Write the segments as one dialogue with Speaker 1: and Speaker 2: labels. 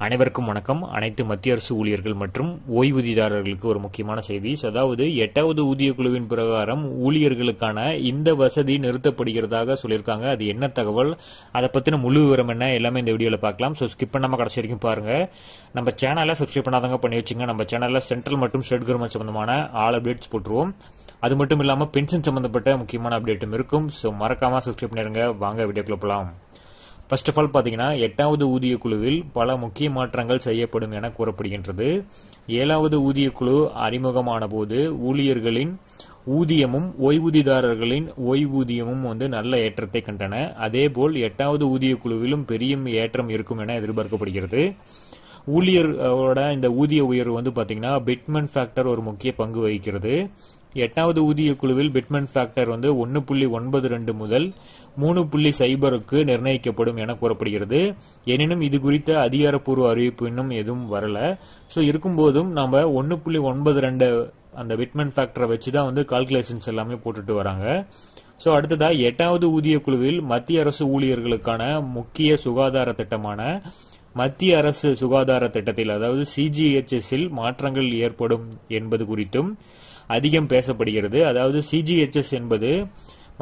Speaker 1: அனைவருக்கும் வணக்கம். அனைத்து மத்திய அரசு ஊழியர்கள் மற்றும் ஓய்வூதியதாரர்களுக்கு ஒரு முக்கியமான செய்தி. அதாவது 8வது ஊதிய குழுவின் பிரகாரம் ஊழியர்களுக்கான இந்த வசதி நிறுத்தப்படுகிறதாக சொல்லியிருக்காங்க. அது என்ன தகவல், அதை பற்றின முழு விவரம் என்ன, எல்லாமே இந்த வீடியோவில் பார்க்கலாம். ஸ்கிப் பண்ணாமல் கடைசி வரைக்கும் பாருங்கள். நம்ம சேனலை சப்ஸ்கிரைப் பண்ணாதவங்க பண்ணி வச்சுங்க. நம்ம சேனலில் சென்ட்ரல் மற்றும் ஸ்டேட் கவர்மெண்ட் சம்பந்தமான ஆல் அப்டேட்ஸ் போட்டுருவோம். அது மட்டும் இல்லாமல் பென்ஷன் சம்பந்தப்பட்ட முக்கியமான அப்டேட்டும் இருக்கும். மறக்காமல் சப்ஸ்கிரைப் பண்ணிடுங்க. வாங்க வீடியோக்குள்ள போகலாம். ஃபர்ஸ்ட் ஆஃப் ஆல் பார்த்தீங்கன்னா 8வது ஊதிய குழுவில் பல முக்கிய மாற்றங்கள் செய்யப்படும் என கூறப்படுகின்றது. 7வது ஊதிய குழு அறிமுகமான போது ஊழியர்களின் ஊதியமும் ஓய்வூதியதாரர்களின் ஓய்வூதியமும் நல்ல ஏற்றத்தை கண்டன. அதேபோல் 8வது ஊதிய குழுவிலும் பெரிய ஏற்றம் இருக்கும் என எதிர்பார்க்கப்படுகிறது. ஊழியரோட இந்த ஊதிய உயர்வு பார்த்தீங்கன்னா பிட்மென்ட் ஃபேக்டர் ஒரு முக்கிய பங்கு வகிக்கிறது. 8வது ஊதிய குழுவில் பிட்மென்ட் ஃபேக்டர் 1.92 முதல் 3.0க்கு நிர்ணயிக்கப்படும் என கூறப்படுகிறது. எனினும் இது குறித்த அதிகாரப்பூர்வ அறிவிப்பு இன்னும் எதுவும் வரல. இருக்கும்போதும் நம்ம 1.92 அந்த பிட்மென்ட் ஃபேக்டரை வச்சு தான் கால்குலேஷன்ஸ் எல்லாமே போட்டுட்டு வராங்க. அடுத்ததா 8வது ஊதிய குழுவில் மத்திய அரசு ஊழியர்களுக்கான முக்கிய சுகாதார திட்டமான மத்திய அரசு சுகாதார திட்டத்தில், அதாவது சிஜிஹெச்எஸ்ஸில் மாற்றங்கள் ஏற்படும் என்பது குறித்தும் அதிகம் பேசப்படுகிறது. அதாவது சிஜிஹெச்எஸ் என்பது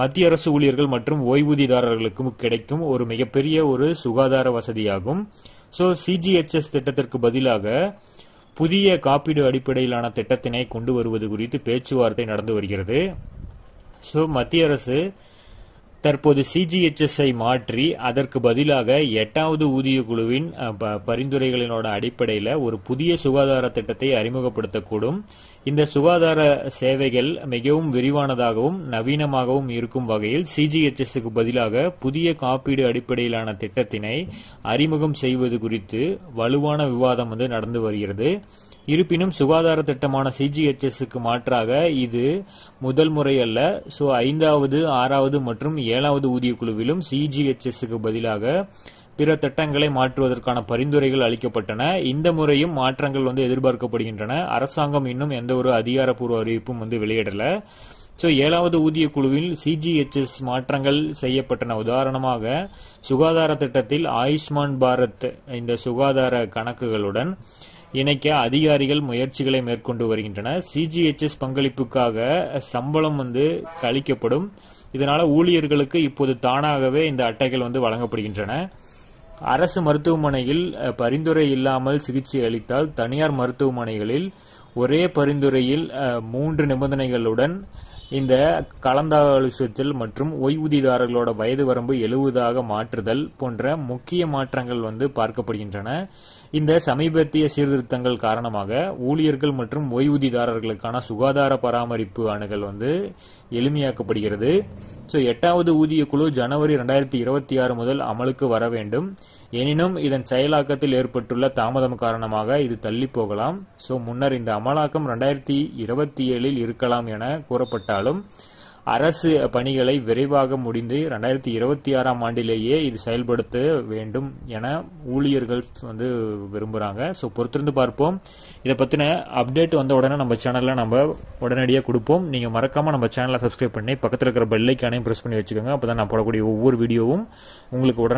Speaker 1: மத்திய அரசு ஊழியர்கள் மற்றும் ஓய்வூதியதாரர்களுக்கு கிடைக்கும் ஒரு மிகப்பெரிய ஒரு சுகாதார வசதியாகும். சிஜிஹெச்எஸ் திட்டத்திற்கு பதிலாக புதிய காப்பீடு அடிப்படையிலான திட்டத்தினை கொண்டு வருவது குறித்து பேச்சுவார்த்தை நடந்து வருகிறது. மத்திய அரசு தற்போது சிஜிஹெச்எஸ்ஐ மாற்றி அதற்கு பதிலாக 8வது ஊதிய குழுவின் பரிந்துரைகளினோட அடிப்படையில் ஒரு புதிய சுகாதார திட்டத்தை அறிமுகப்படுத்தக்கூடும். இந்த சுகாதார சேவைகள் மிகவும் விரிவானதாகவும் நவீனமாகவும் இருக்கும் வகையில் சிஜிஹெச்எஸ்க்கு பதிலாக புதிய காப்பீடு அடிப்படையிலான திட்டத்தினை அறிமுகம் செய்வது குறித்து வலுவான விவாதம் நடந்து வருகிறது. இருப்பினும் சுகாதார திட்டமான சிஜிஹெச்எஸ்க்கு மாற்றாக இது முதல் முறை அல்ல. 5வது 6வது மற்றும் 7வது ஊதிய குழுவிலும் சிஜிஹெச்எஸ்க்கு பதிலாக பிற திட்டங்களை மாற்றுவதற்கான பரிந்துரைகள் அளிக்கப்பட்டன. இந்த முறையும் மாற்றங்கள் எதிர்பார்க்கப்படுகின்றன. அரசாங்கம் இன்னும் எந்த ஒரு அதிகாரப்பூர்வ அறிவிப்பும் வெளியிடல. 7வது ஊதிய குழுவில் சிஜிஹெச்எஸ் மாற்றங்கள் செய்யப்பட்டன. உதாரணமாக சுகாதார திட்டத்தில் ஆயுஷ்மான் பாரத் இந்த சுகாதார கணக்குகளுடன் இணைக்க அதிகாரிகள் முயற்சிகளை மேற்கொண்டு வருகின்றனர். சிஜிஹெச்எஸ் பங்களிப்புக்காக சம்பளம் கழிக்கப்படும். இதனால ஊழியர்களுக்கு இப்போது தானாகவே இந்த அட்டைகள் வழங்கப்படுகின்றன. அரசு மருத்துவமனையில் பரிந்துரை இல்லாமல் சிகிச்சை அளித்தால் தனியார் மருத்துவமனைகளில் ஒரே பரிந்துரையில் 3 நிபந்தனைகளுடன் இந்த கலந்தாலோசித்தல் மற்றும் ஓய்வூதியதாரர்களோட வயது வரம்பு 70ஆக மாற்றுதல் போன்ற முக்கிய மாற்றங்கள் பார்க்கப்படுகின்றன. இந்த சமீபத்திய சீர்திருத்தங்கள் காரணமாக ஊழியர்கள் மற்றும் ஓய்வூதியதாரர்களுக்கான சுகாதார பராமரிப்பு அணுகல் எளிமையாக்கப்படுகிறது. 8வது ஊதிய குழு ஜனவரி 2026 முதல் அமலுக்கு வர வேண்டும். எனினும் இதன் செயலாக்கத்தில் ஏற்பட்டுள்ள தாமதம் காரணமாக இது தள்ளி போகலாம். முன்னர் இந்த அமலாக்கம் 2027 இருக்கலாம் என கூறப்பட்டாலும் அரசு பணிகளை விரைவாக முடிந்து 2026 ஆண்டிலேயே இது செயல்படுத்த வேண்டும் என ஊழியர்கள் விரும்புகிறாங்க. பொறுத்திருந்து பார்ப்போம். இதை பற்றின அப்டேட் வந்த உடனே நம்ம சேனலில் நம்ம உடனடியாக கொடுப்போம். நீங்கள் மறக்காமல் நம்ம சேனலை சப்ஸ்கிரைப் பண்ணி பக்கத்தில் இருக்கிற பெல் ஐக்கானையும் ப்ரெஸ் பண்ணி வச்சுக்கோங்க. அப்போ தான் நான் போடக்கூடிய ஒவ்வொரு வீடியோவும் உங்களுக்கு உடனே